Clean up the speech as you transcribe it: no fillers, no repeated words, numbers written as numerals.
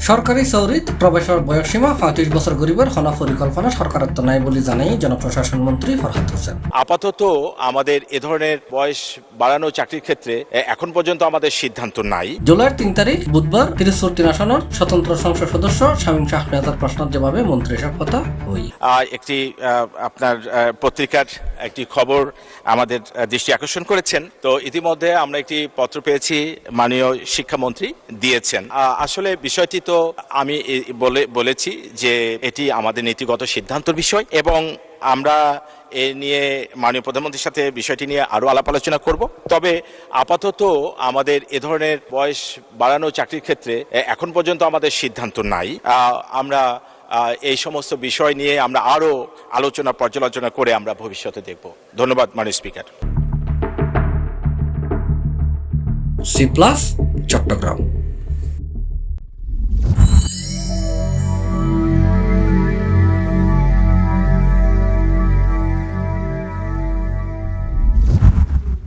সরকারি চাউরিত প্রবেশের বয়সসীমা ৩৫ বছর গরিবের হনা পরিকল্পনা সরকারের তো নাই বলে জানাই জনপ্রশাসন মন্ত্রী ফরহাদ হোসেন। আপাতত আমাদের এ ধরনের বয়স বাড়ানো চাকরির ক্ষেত্রে এখন পর্যন্ত আমাদের সিদ্ধান্ত নাই। জুলাইয়ের ৩ তারিখ বুধবার পিরোজপুর ৩ আসনের স্বতন্ত্র সংসদ সদস্য শামীম শাহ নেতার প্রশ্নের জবাবে মন্ত্রী এসব কথা হই। একটি আপনার পত্রিকার একটি খবর আমাদের দৃষ্টি আকর্ষণ করেছেন। তো ইতিমধ্যে আমরা একটি পত্র পেয়েছি, মাননীয় শিক্ষামন্ত্রী দিয়েছেন। আসলে বিষয়টি তো আমি বলেছি যে এটি আমাদের নীতিগত সিদ্ধান্তের বিষয় এবং আমরা এ নিয়ে মাননীয় প্রধানমন্ত্রীর সাথে বিষয়টি নিয়ে আরো আলাপ আলোচনা করব। তবে আপাতত আমাদের এ ধরনের বয়স বাড়ানো চাকরির ক্ষেত্রে এখন পর্যন্ত আমাদের সিদ্ধান্ত নাই। আমরা এই সমস্ত বিষয় নিয়ে আমরা আরো আলোচনা পর্যালোচনা করে আমরা ভবিষ্যতে দেখব। ধন্যবাদ মাননীয় স্পিকার। C+ চট্টগ্রাম।